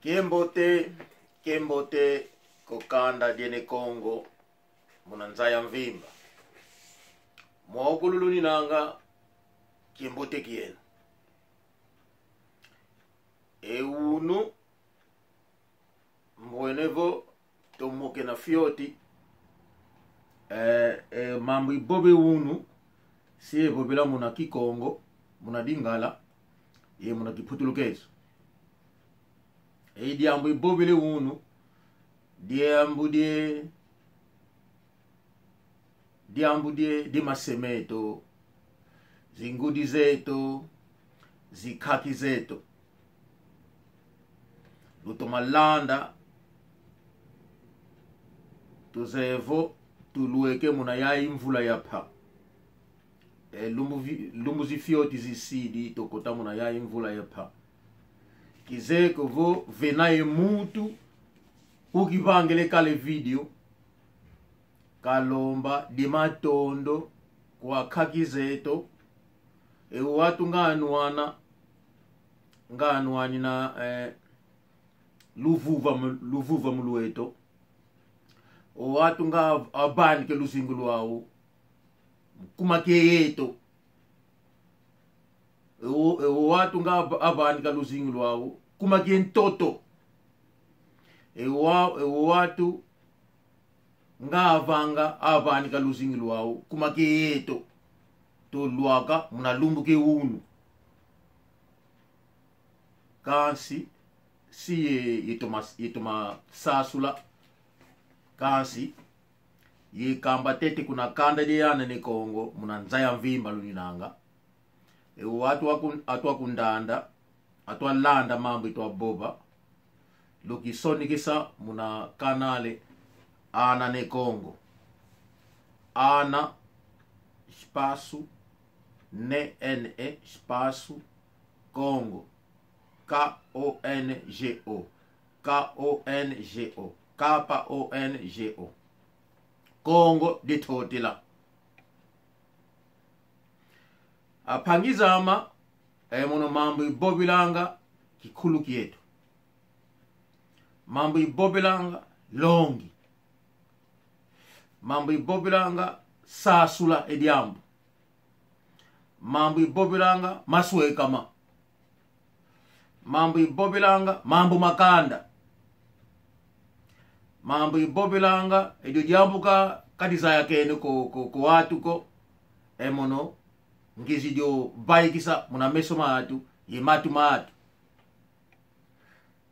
Kembote kokanda diene Kongo munanzaya mvimba mwaokululuni nanga Kembote kienu eunu mwenevo tomoke na fioti mambo ibobe unu si bobela muna Kikongo muna Dingala ye muna Kiputulukezo diambo ibobele unu diambo di masemeto zingudi zeto zikaki zeto lutomalanda tuzevo tulueke muna ya imvula yapa lumbu zifioti zisidi tokota muna ya imvula yapa kizeko vo venaye mutu ukivangele kale video kalomba di matondo kwa kakizeto watu nganuani na luvuva mulueto watu nga abani ke lusingulu wao kumakeyeto watu nga abani ka lusingulu wao kumakentoto watu nga avanga abani ka lusingulu wao kumakeyeto to luaka munalumbu ke unu kansi si yetoma sasula kansi ye kamba tete kuna kanda diana ne Kongo munanzaya mvimba luninanga watu atwakundanda atwalanda mambo itwa boba lukisonikisa muna kanale ana ne Kongo ana espaço ne espaço Kongo Kongo Kongo Kongo de totela apangizama mono mambo ibobilanga kikulu kietu mambo ibobilanga longi mambo ibobilanga sasula ediambo mambo ibobilanga maswekama mambo ibobilanga mambo makanda mambo ibobilanga edio diambuka kadizaya kene ko watu ko emono ngizi dio baikisa muna meso matu ye matu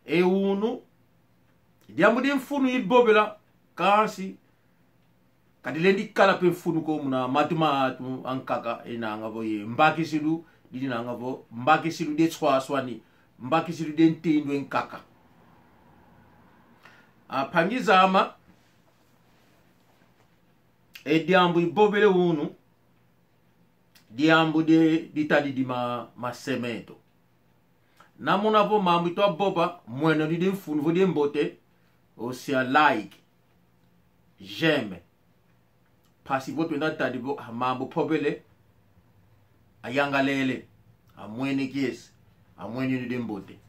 unu diambu di mfunu ibobila kansi kadilendi kala pe mfunu ko muna matu ankaka inanga vo ye mbakisilu didi nanga vo mbakisilu de swaswani mbakisilu de ntindo enkaka apangizama diambu ibobele unu diambu ditadi di masemeto namuna vo mambo itwa boba mweno di mfunu vo di mbote osia like j'aime pasi vo twenda tadi vo mambo pobele ayangalele amwene kiesi amwene di mbote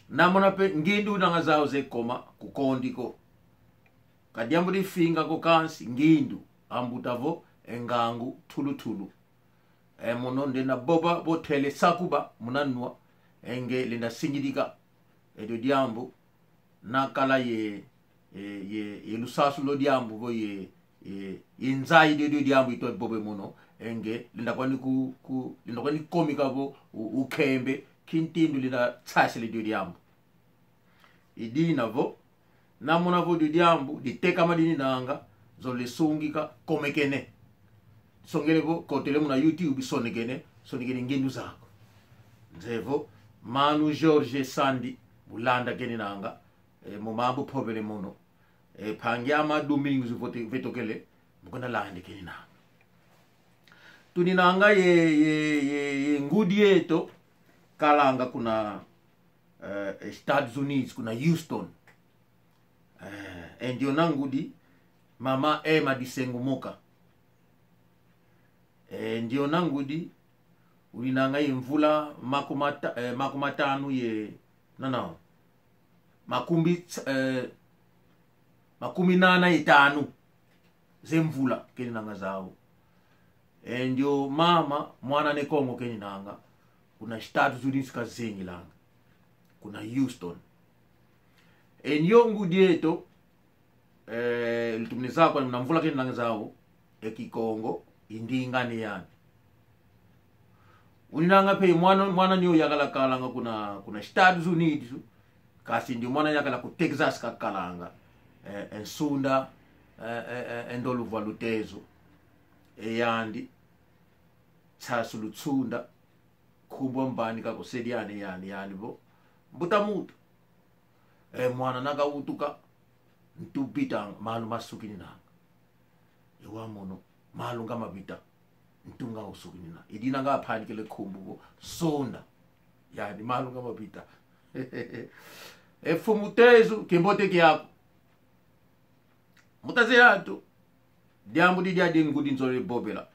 namuna pe ngindu nanga zao ze koma kukondiko kadiambu di finga ko kansi ngindu ambutavo engangu tulu mono ndena boba botele sakuba munanwa enge lenda singidika edo diambu nakala ye lusasu lo diambu vo ye nzai de diambu ito bobe mono enge lenda kwani komika vo ukembe kintindu lenda tsasile de diambu idina vo namuna vo de diambu diteka madini nanga zo le sungika komekene songele vo kotele muna YouTube sonekene ngendu zako nzevo Manu George Sandi bulanda kene nanga mu mambo pobele mono pangyama Domingos vetokele mukona lande kene nanga tuni nanga ye ngudi yeto kalanga kuna Estados Unidos kuna Houston ndio nangudi mama Emma Disengumoka ndio nangudi ulinanga imvula makumatanu ye no makumi nana itanu zemvula keni nanga zawo ndio mama mwana nekongo keni nanga kuna Estados Unidos kazengi langa kuna Houston enyo dieto litumnisa kwa mnamvula keni nanga zawo ekikongo indingani yani uninanga pe mwana niyo yakala kalanga kuna Estados Unidos kasi ndio mwana yakala ku Texas kakalanga ensunda endoluva lutezo eyandi tsasulutsunda khumbo mbani kako sediane yani bo mbutamuta mwana naka utuka ntupita malu masukini nanga ewa mono malu ngamabita ntunga usukini na idina ngaphanikele khumbo sonda yani malu ngamabita efumutezo kembote kyako mutazeyatu diambu di dia ngudi nzole bobela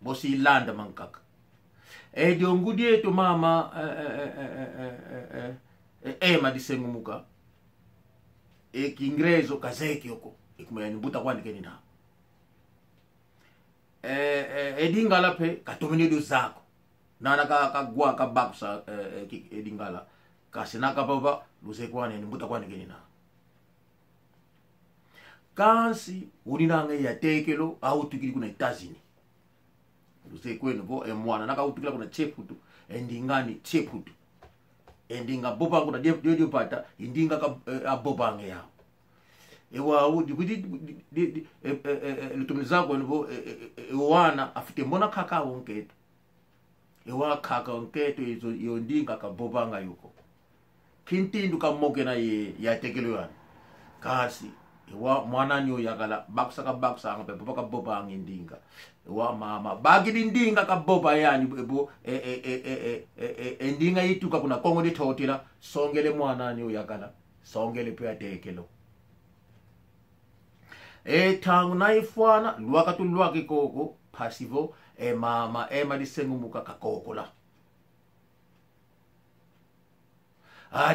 bosi ilanda mankaka dio ngudi eto mama ema disengumuka ekingrezo kazeki yoko ikumeni buta kwandike nina edingala pe katomini zako nana kagwa kabaksa edingala kasinaka baba lusekwane ni buta kwandike nina kansi uninanga ya tekelo au tukili kuna itazini lusekwenu bo mwana naka utukila kuna cheputu endingani cheputu endinga boba kuna dio pata indinga ka abobange yao ewa udikuti lutumniza kwa bo wana afite mbona kaka wonketo ewa kaka wonketo iyo ndinga ka bobanga yuko kintindu ka moke na ya tekelo yani kasi ewa mwana nyo yakala baksa ngape boba ka boba ngindinga ewa mama bagidi ndinga ka boba yani bo endinga yituka kuna kongo ditotela songele mwana nyo yakala songele pe tekelo tangu naifwana lwakatu lwaki koko pasivo mama ema disengumuka kakokola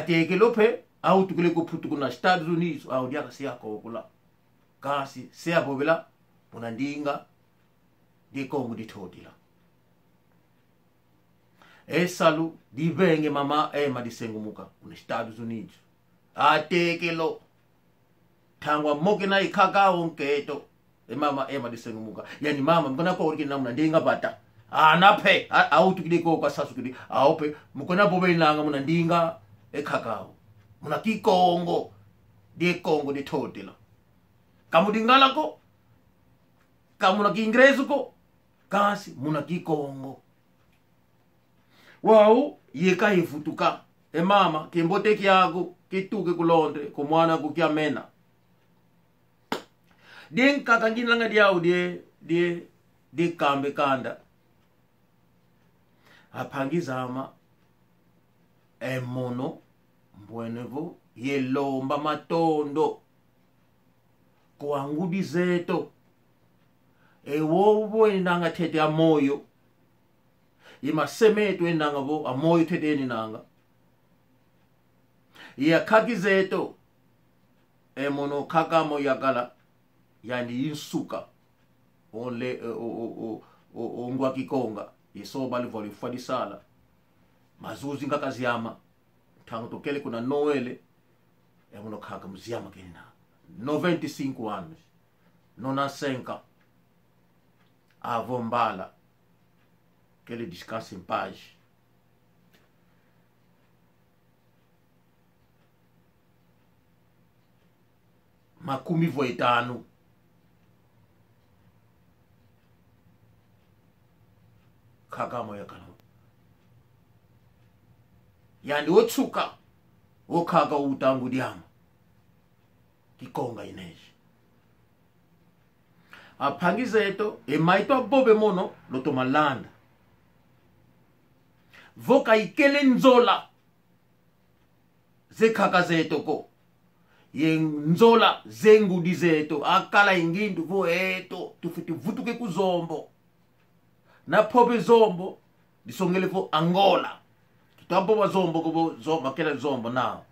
tekelo pe au tukile kuputu kuna Estados Unidos au diaka siya kokula kasi siya bobela munandinga di kongo ditotila esalu dibenge mama ema disengumuka kuna Estados Unidos tekelo tangwa moke na ikaka onketo mama ema disengumuka yani mama mbona ko urikina munandinga bata nape au tukile ko kwa sasukidi pe mukona bobelanga munandinga ekakao muna kikongo di kongo di totila kamu dingala ko kamu na kiingrezo ko kasi muna kikongo wau yeka ifutuka mama kimbote kyako kituke kulonde ko mwana ku kyamena den kaka ngilanga diawu de kambe kanda apangizama mono mbwenevo yelomba matondo kwa ngudi zeto ewobo inanga tete amoyo imasemeto inanga bo amoyo tete ninanga ya kaki zeto mono kakamo yakala yani insuka onle ongwa kikonga isoba livoli fadisala mazuzi ngakaziyama tangu tokele kuna noele muno kaka mziyama kenina 95 anos 95 avombala que ele descanse em paz. Makumi voitano kakamo yakano yani otsuka okhaga utangu diama kikonga ineji aphangizeto emaito bobe mono lotomalanda voka ikele nzola zekhaka zeto ko yenzola zengudi zeto akala ingindu vo eto tufiti vutuke kuzombo na pobe zombo disongele vo Angola Tutapo zombo kubo zombo aquela zombo não.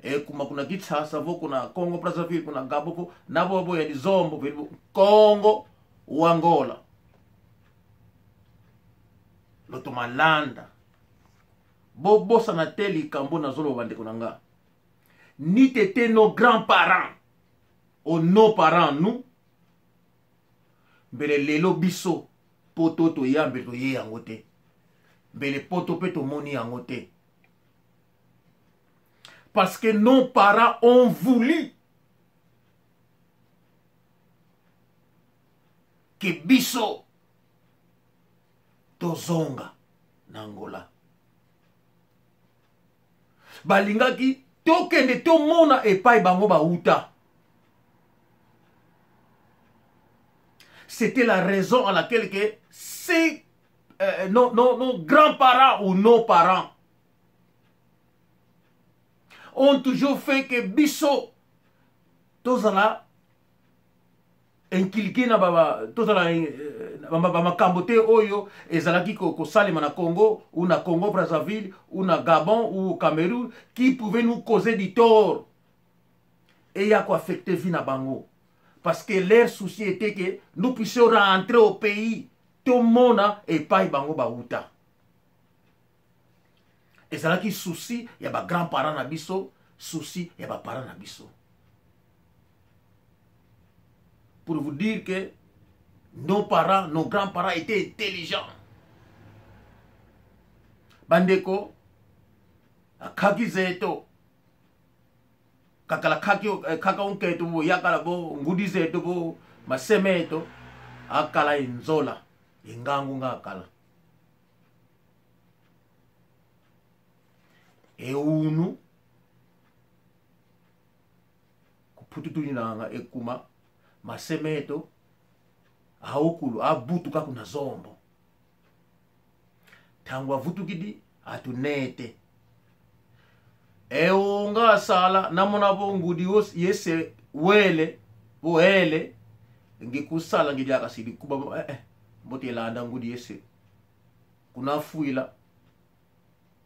É como kuna gitsasa vo kuna Congo Brazzaville kuna Gabo na bobo ya zombo vile Congo o Angola. Lotomalanda. Bobo sanateli kambo na zolo bande kunanga. Ni tete nos grands-parents ou nos parents nous. Mbele lelo biso poto to yambe to ye yangote. Mbele poto pe to moni yangote. Parce que nos parents ont voulu que biso tozonga na Angola. Balingaki tokende tomona epai bango bauta. C'était la raison à laquelle que nos grands-parents ou nos parents ont toujours fait que biso tozala inculqué na baba tozala makambote oyo ezalaki ko salema na Congo ou na Congo Brazzaville ou na Gabon ou Cameroun qui pouvait nous causer du tort et y a quoi affecter vie na bango parce que leur souci était que nous puissions rentrer au pays tout le monde et pas bango bauta. Et c'est là qui souci, il y a des grands-parents na biso, souci, il y a des parents na biso. Pour vous dire que nos parents, nos grands-parents étaient intelligents. Bandeko, kaki zeto, kakala kaka unketo bo, yakala bo, ngudi zeto bo, masemeto, akala inzola, ingangu nga akala. E unu kupututuni nanga ekuma masemeto aokulu abutu kakuna zombo tangwa vutukidi atunete e unga sala namona ngudi yese wele boele ngikusala ngijaka sidi kuba mbote landa ngudi yese kuna fuila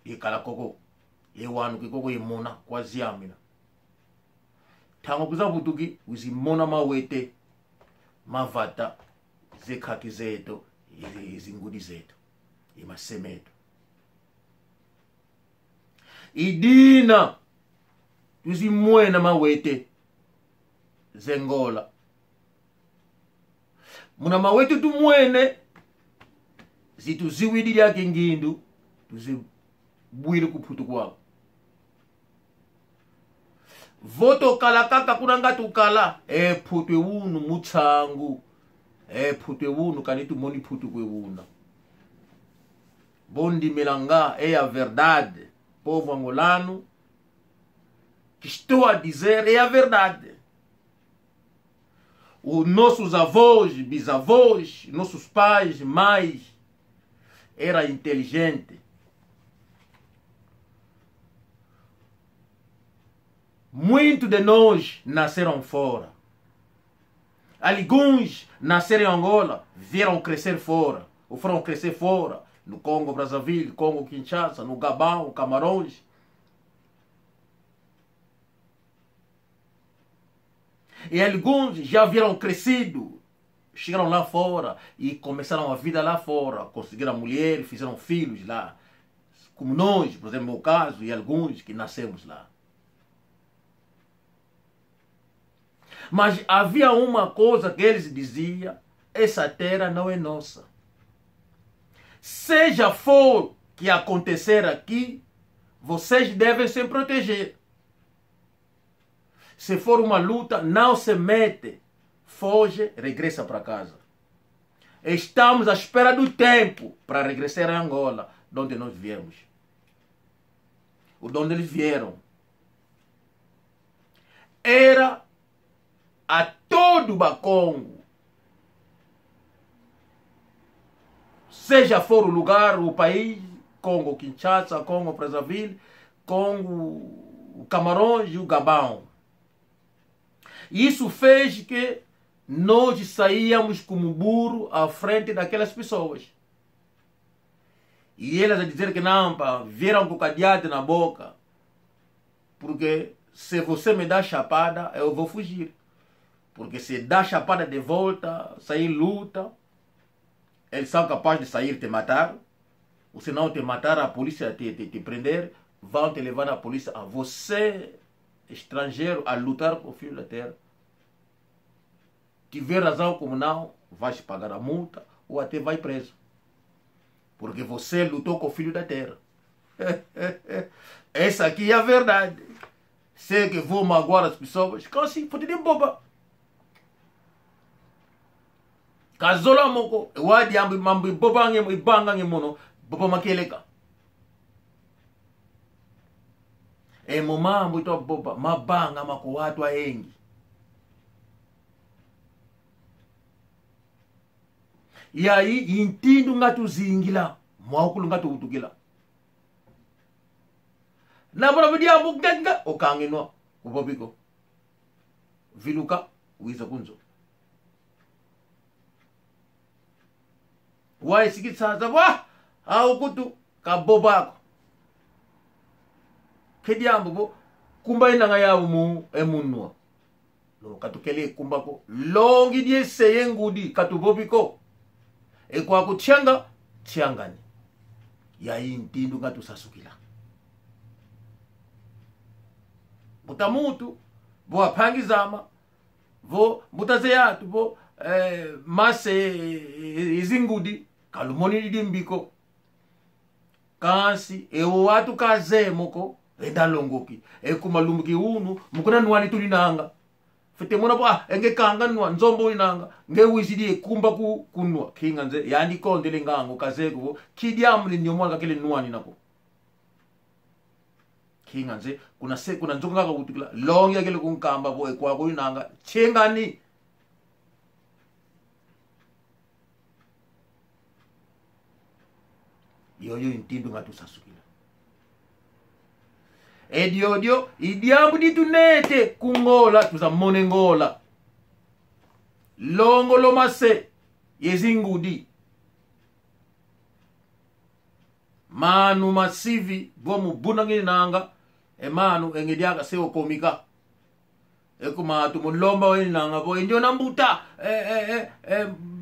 ikala koko yewanu kikoko yemona kwa ziamina tango kuza butuki uzimona mawete mavata zekaki zeto izingudi zeto imasemeto idina uzimwena mawete zengola muna mawete tumwene zituziwidi lyake ngindu tuzibwile kuputu kwako voto kala kaka kunanga tukala putwe wunu mutsangu putwe wunu kanitu moni putu kwe wuna bondi melanga a verdade povo angolano que estou a dizer é a verdade. Os nossos avós, bisavós, nossos pais, mães era inteligente. Muitos de nós nasceram fora. Alguns nasceram em Angola, vieram crescer fora. Ou foram crescer fora. No Congo Brazzaville, Congo Kinshasa, no Gabão, Camarões. E alguns já vieram crescido. Chegaram lá fora e começaram a vida lá fora. Conseguiram mulher, fizeram filhos lá. Como nós, por exemplo, no meu caso, e alguns que nascemos lá. Mas havia uma coisa que eles diziam: essa terra não é nossa. Seja for que acontecer aqui, vocês devem se proteger. Se for uma luta, não se mete. Foge, regressa para casa. Estamos à espera do tempo para regressar a Angola, de onde nós viemos. De onde eles vieram. Era a todo o Bacongo. Seja for o lugar, o país, Congo Kinshasa, Congo Brazzaville, Congo Camarões e o Gabão. Isso fez que nós saíamos como burro à frente daquelas pessoas. E elas a dizer que não, pá, vieram com o cadeado na boca. Porque se você me dá chapada, eu vou fugir. Porque se dá chapada de volta, sair luta, eles são capazes de sair te matar. Ou se não te matar, a polícia te prender, vão te levar à polícia. A você, estrangeiro, a lutar com o filho da terra. Tiver razão como não, vais pagar a multa ou até vai preso. Porque você lutou com o filho da terra. Essa aqui é a verdade. Sei que vou magoar as pessoas. Assim, pode ter boba. Kazola moko, wadi ambi mambi boba nge ibanga nge mono, boba makeleka. E mambo ito boba, mabanga mako watu wengi. E aí, intindo ngatu zingila, mwaukulu ngatu utukila. Na bona bidia muganga okanginwa kubobiko. Viluka wiza kunzo. Wai sikitsaza wa au kutu kabobako. Kediambo bo kumba inanga yawo mu emunwa. Lo katukele kumbako longi die seyengudi katubobiko. E kwa kuchanga changani. Ya intindu ngatu sasukila. Mutamutu bo apangizama vo mutazeyatu bo mase izingudi kalumoni dimbiko kansi watu kaze moko endalongoki kumalumuki unu mukuna nwani tulinanga fete mona bo enge kanga nwa nzombo inanga nge wizidi kumba kunwa kinga nze yani kondele ngango kaze ko kidiamu ni nyomwa kakele nwani nako kinga nze kuna nzonga ka utukila longi yakele kunkamba bo kwa ko inanga chengani yoyo intindu ngatu sasukila ediodio idiambu ditunete kungola tuzamone ngola longo lomase yezingudi manu masivi bomu bunangi nanga manu engediaka seo komika ekumatu mulomba wenanga bo ndio nambuta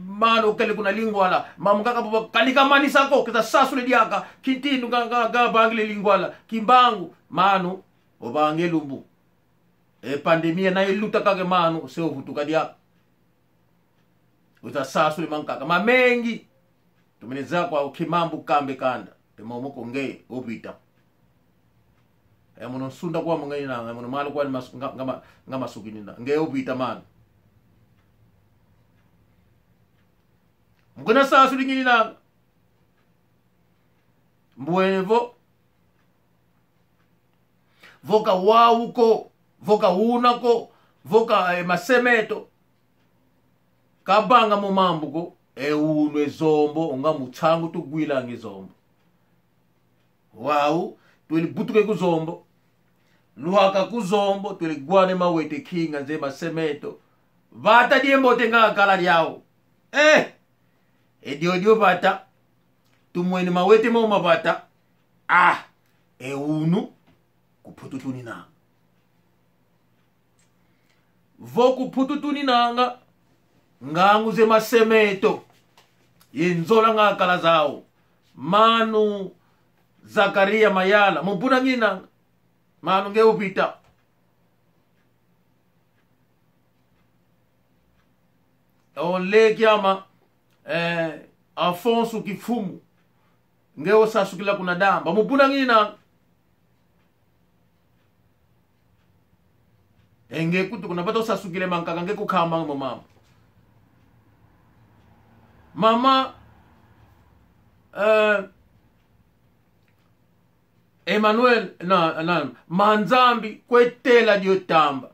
mano kele kuna lingwala mamukaka boba kalika mani sako kita sasule diaka kintindu ga bangle lingwala kimbangu manu obange lumbu pandemia na iluta kage manu seo vutuka diaka uta sasule mankaka mamengi tumeneza kwa kimambu kambe kanda momoko nge obita mono sunda kwa mungeni na mono malo kwa ngama sukini na nge obita manu mgona saa suli ngini na mbuenevo voka wauko voka unako voka masemeto kabanga mu mambuko unwe zombo unga mutsangu tugwila ngizombo wau twili butuke kuzombo luhaka kuzombo twili gwane mawete kinga nze masemeto vata diembo tenga kala yao ediodio bata tumweni mawete mo mabata unu kupututuni na vo kupututuni nanga ngangu ze masemeto yenzola ngakala zao manu Zakaria Mayala mubuna ngina manu nge upita ole kiama Afonso Kifumu ngeo sasukila kuna damba mubuna ngina enge kutu kuna bato sasukile mankaka nge kukamba mama mama Emmanuel na manzambi kwetela diotamba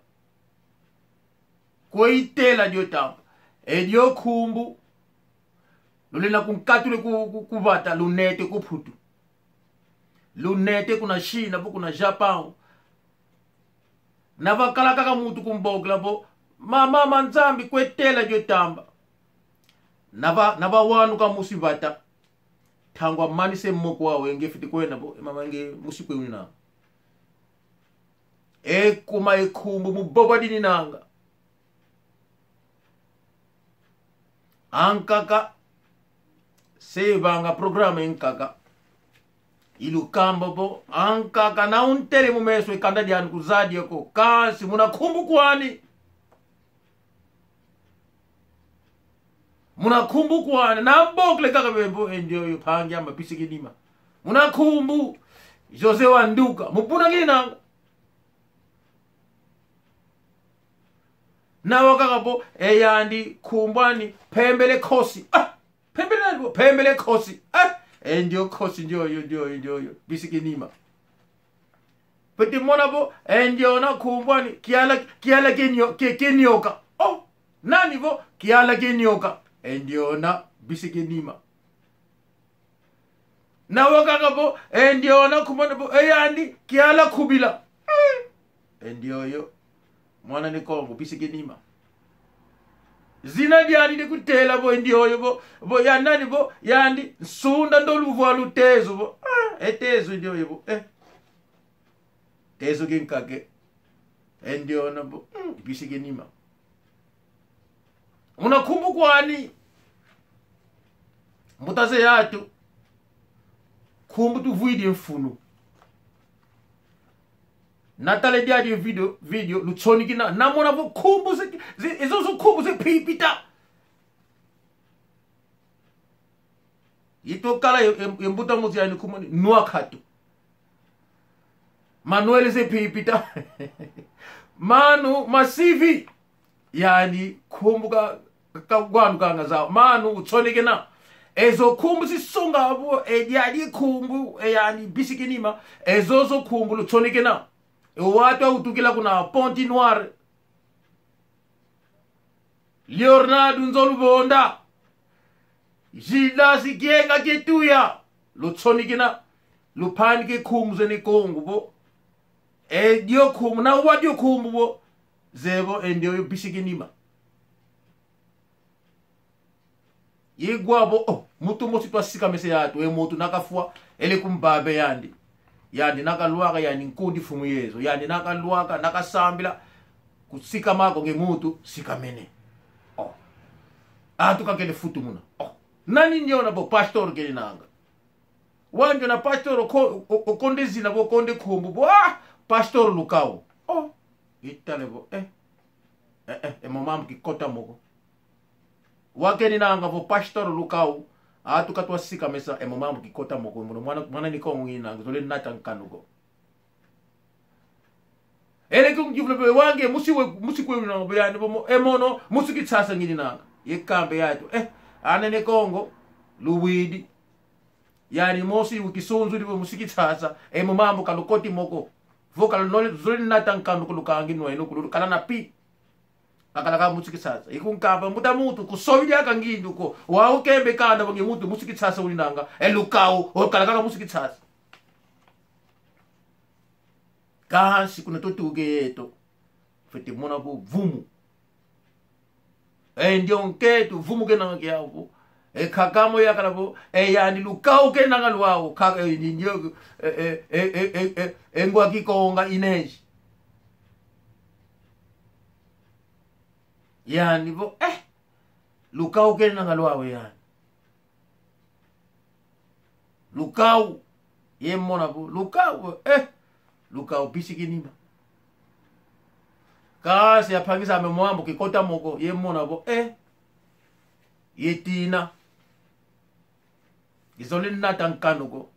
kwetela diotamba edio kumbu lulena kunkatule kubata lunete kuputu lunete kuna China po kuna Japan navakala kaka mutu kumbogla po mama manzambi kwetela diotamba nava wanu ka musibata tangwa mani se moko wawe nge fiti kwena bo mama nge musikwe unina kuma ekumbu muboba dini nanga ankaka sevanga programa enkaka ilukamba bo ankaka na untere mumeso ikanda diani kuzadi yako kasi muna kumbu kwani muna kumbu kwani na mbokle kaka bembo endio yupangi amba pisiki nima muna kumbu Jose Wanduka mupuna gina na wakaka bo eyandi kumbani pembele kosi pembele kosi endio kosi ndio bisiki nima peti mona bo endio na kumbani kiala kenyoka nani bo kiala kenyoka endio na bisiki nima na wakaka bo endio na kumbani bo eyandi kiala kubila endio yo mwana ni kongo bisiki nima zina diani de kutela bo ndio bo yanani bo yandi sunda ndoluvo lutezo bo etezo ndio bo tezo kinkake ndio na bo bisiki nima unakumbu kwani mutaze yatu kumbu tu video mfunu natale diadi video lutsoni kina namona bo kumbu izo kumbu se pipita ito kala yembuta muzi yani kumani nuakatu manuele se pipita manu masivi yani kumbu ka gwanu kanga zao manu utsoni kina ezo kumbu si songa abo diadi kumbu yani bisiki nima ezo kumbu lutsoni kina watu utukila kuna Ponti Noir Leonardo Nzolubonda Jilasi Kienga Ketuya Lutsonikina Lupanike kumze ni kongu bo dio kumu na wadio kumu bo zebo endio bisiki nima yegwa bo mutu mosi pasika mese yatu mutu nakafua ele kumbabe yandi nakaluaka yani nkundi fumu yezo yani nakaluaka nakasambila kusika mako nge mutu sikamene tukakele futu muna nani ndio na bo pastor kele nanga wanjo na pastor okonde zina bo konde kumbu bo pastor lukao itale bo mamam kikota moko wakeni nanga bo pastor lukao tukatwa sika mesa mamam kikota moko mwana niko ngina ngizole natankanugo ele kungivule wange musikwe na bayani bo emono musikitsasa ngini nanga yekambe yato anene kongo luwidi yani mosi wikisunzu libo musikitsasa mamambo kalukoti moko vocal knowledge zole natankanugo lukangi no eno kululu kala na pi akalaka musikitsasa ikunkamba muta mutu kusobili akangindu ko wawo kembe kanda bonge mutu musikitsasa ulinanga elukao okalaka musikitsasa kasi kuna totuge yeto fete mona bo vumu ndio nketu vumu kenanga kyabo kakamo yakalabo yani lukao kenanga lwawo kaka ndio engwa kikonga ineji yani bo lukao kenanga lwawo yani lukao yemona bo lukao bisiki nima kasi apangisa amemwambo kikota moko yemona bo yetina izole natankanugo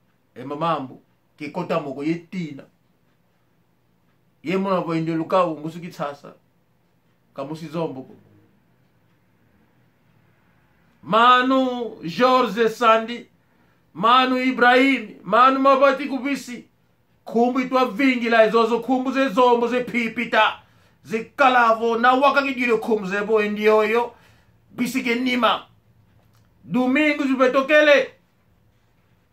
mamambo kikota moko yetina yemona bo ndio lukao musikitsasa kamusizombo manu George Sandi manu Ibrahim manu mabati kubisi kumbu itwa vingi la izozo kumbu ze zombo ze pipita ze kalavo na wakakijile kumbu ze bo ndioyo bisike nima Domingo zubetokele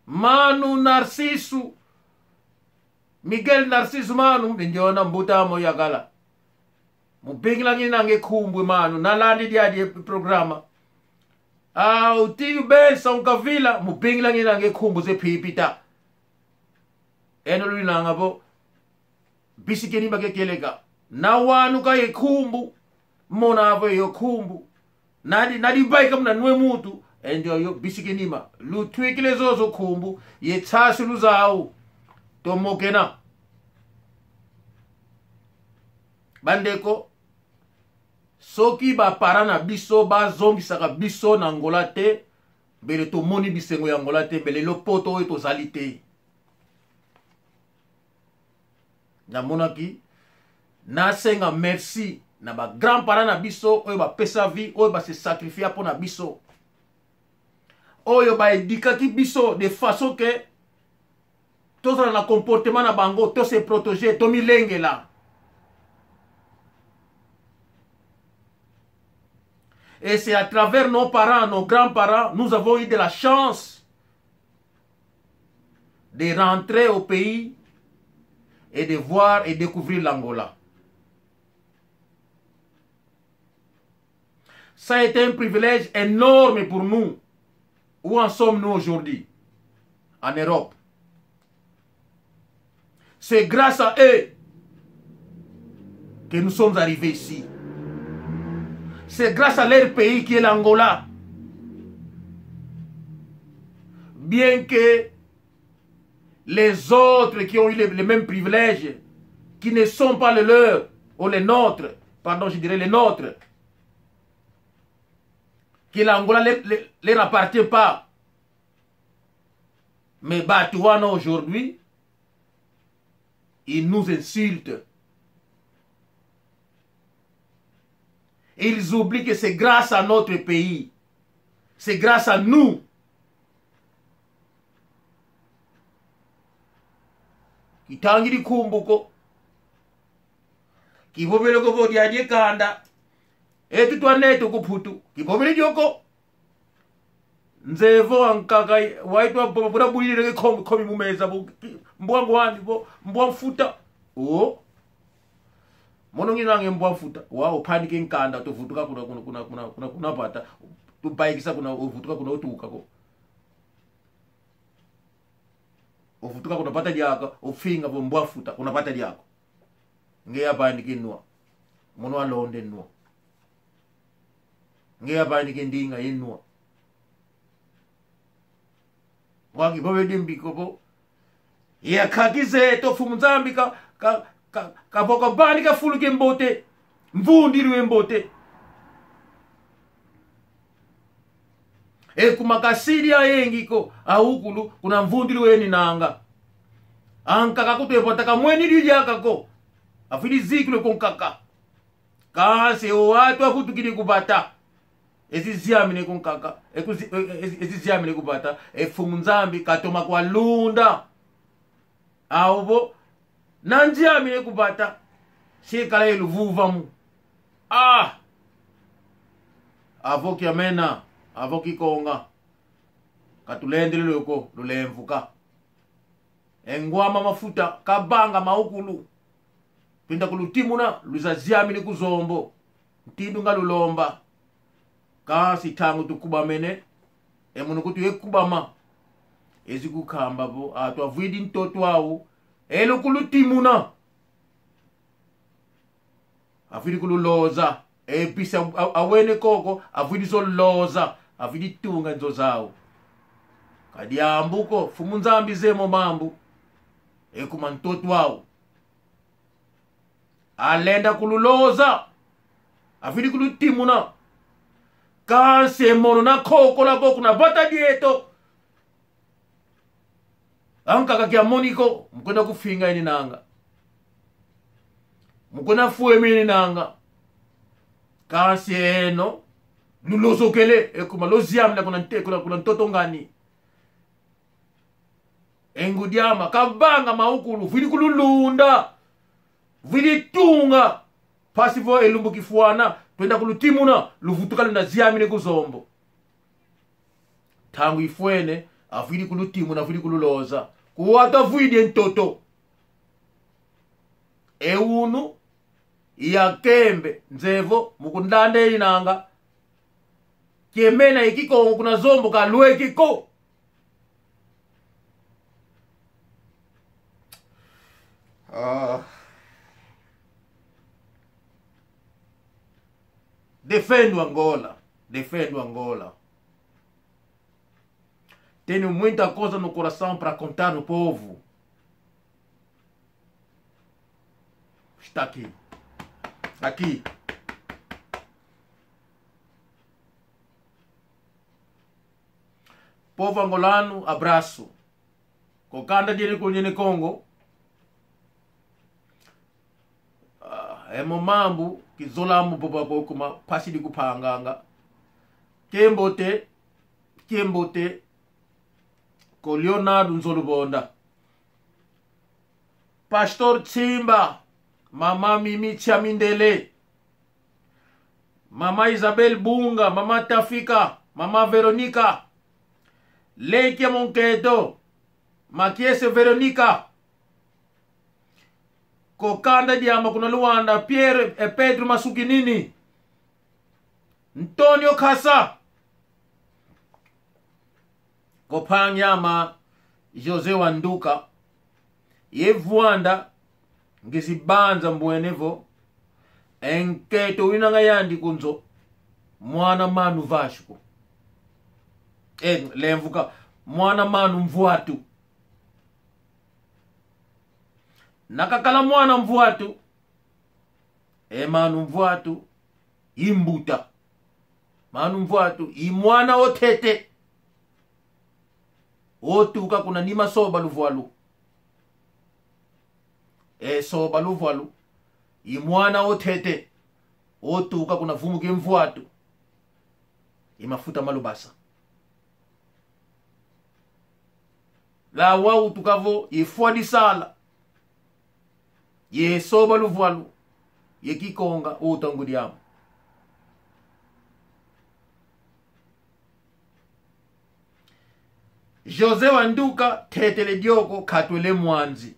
manu Narciso Miguel Narciso manu ndiona mbuta mo yakala mubingi langi nange kumbu manu nalandi dia programa uti ubesa unkavila mupingila ngina ngekhumbu zephipita eno lunanga bo bisikeni bakekeleka na wanu ka yekhumbu mona avo yokhumbu nadi baika mna nwe mutu endio yo bisikenima lutwikile zozo khumbu yetsasu luzawu tomokena bandeko soki ba parana biso ba zongisaka biso na Angola te bele to moni bisengo ya Angola te bele lopoto oyo tozali te namonaki nasenga merci na ba grand parents na biso oyo ba pesa vie oyo ba se sacrifier pour na biso oyo ba edikaki biso de façon que tozala na comportement na bango to se protéger to milengela. Et c'est à travers nos parents, nos grands-parents, nous avons eu de la chance de rentrer au pays et de voir et découvrir l'Angola. Ça a été un privilège énorme pour nous. Où en sommes-nous aujourd'hui? En Europe. C'est grâce à eux que nous sommes arrivés ici. C'est grâce à leur pays qui est l'Angola. Bien que les autres qui ont eu les mêmes privilèges, qui ne sont pas les leurs, ou les nôtres, pardon, je dirais les nôtres, que l'Angola ne leur appartient pas. Mais Batouana aujourd'hui, ils nous insultent. Ils oublient que c'est grâce à notre pays. C'est grâce à nous. Kitangiri kumbuko. Kibobele ko bodi adie kanda. Etu twaneto kuputu. Kibobele joko. Nzevo ankaka waitwa bora bulire komi mumeza mbwangu wani mbwa mfuta. Oh. Monongi nange mbwa mfuta. Wao panike nkanda tovutuka kuna pata. Tupaikisa kuna uvutuka kuna utuka ko. Uvutuka kuna pata diaka, ufinga mbwa mfuta kuna pata diako. Ngeya panike nwa. Mono alonde nwa. Ngeya panike ndinga yenwa. Wangi bobe dimbi kopo. Ya kakize to fumunzambi ka boka bani ka fuluke mbote. Mvundiru mbote. Kumakasiri ya yengi ko ahukulu kuna mvundiru weni nanga. Anka kakutu epota kamweni dijaka ko. Afili zikule konkaka. Kasi watu akutukiri kubata. Eziziamine kunkaka. Eziziamine kubata. Fumunzambi katoma kwa lunda. Aubo. Nanjiamine kubata. Shekala eluvuva mu. Avoki amena. Avoki konga. Katulendele loko. Lulemfuka. Engwama mafuta. Kabanga maukulu. Pinda kulutimuna. Luzaziamine kuzombo. Ntidunga lulomba. Kasi tangu tukubamene. Emunukutu yekubama. Ezikukamba bo. Atwavidi ntoto wawu. Elo kulutimuna. Afidi kululoza. Pisa awene koko. Afidi so loza. Afidi tunga nzo zawu. Kadiambuko. Fumunzambi zemo mambu. Ekuma ntoto wawu. Alenda kululoza. Afidi kulutimuna. Kanse mono na koko la boku na bata dieto. Anka kakia moniko. Mkwenda kufinga ini nanga. Mkwenda fuemi ini nanga. Kanse eno. Lulozo kele. Ekuma loziam na kuna ntoto ngani. Engudiama. Kabanga maukulu. Vidi kululunda. Vidi tunga. Pasivo elumbu kifuana. Twenda kulutimuna. Luvutuka luna ziamine kuzombo. Tangu ifuene. Afidi kulutimuna. Afidi kululoza. Kuwata vidi ntoto. Eunu. Iya kembe. Nzevo. Mukundande inanga. kiemena ikiko kuna zombo ka lue kiko defendo Angola. Tenho muita coisa no coração para contar no povo. Está aqui. Povo angolano, abraço. Kokanda dele kunye Congo. É mambo kizolamu bobo kuma pasi di kupanganga. Kembote ko Leonardo Nzolubonda. Pastor Tsimba, Mama Mimi Chamindele, Mama Isabel Bunga, Mama Tafika, Mama Veronica, Leikia Monketo, Makiese Veronica, Kokanda Diama kuna Luanda, Pierre e Pedro Masukinini, Antonio Kasa, Kopanyama Jose Wanduka, Yevuanda, ngisibanza mbwenevo, enketo winanga yandi kunzo, mwana manu vashuko. Lemvuka, mwana manu mvuatu. Nakakala mwana mvuatu, manu mvuatu, imbuta. Manu mvuatu, imwana otete. Otuka kuna nima soba luvualu. Soba luvualu. Imwana otete. Otuka kuna vumuke mvuatu. Imafuta malubasa. La wau tukavo ifwadi sala. Ye soba luvualu. Ye kikonga utangudiamu. Jose Wanduka tetele dioko katwele mwanzi.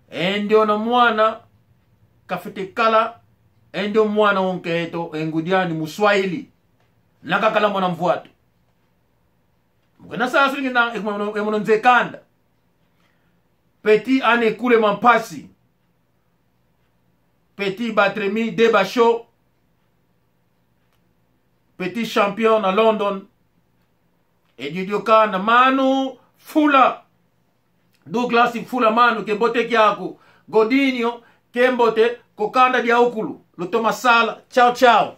Endio na mwana kafetekala. Endio mwana onketo engudiani Muswahili. Nakakala mwana mvuatu. Mkena saa suli ngina emono nzekanda. Petit ane kule mampasi. Petit Batremi Debasho. Petit champion na London. Edidiokana manu fula. Douglas fula manu kembote kiaku. Godinho kembote kokanda dia okulu. Lutoma sala. Ciao ciao.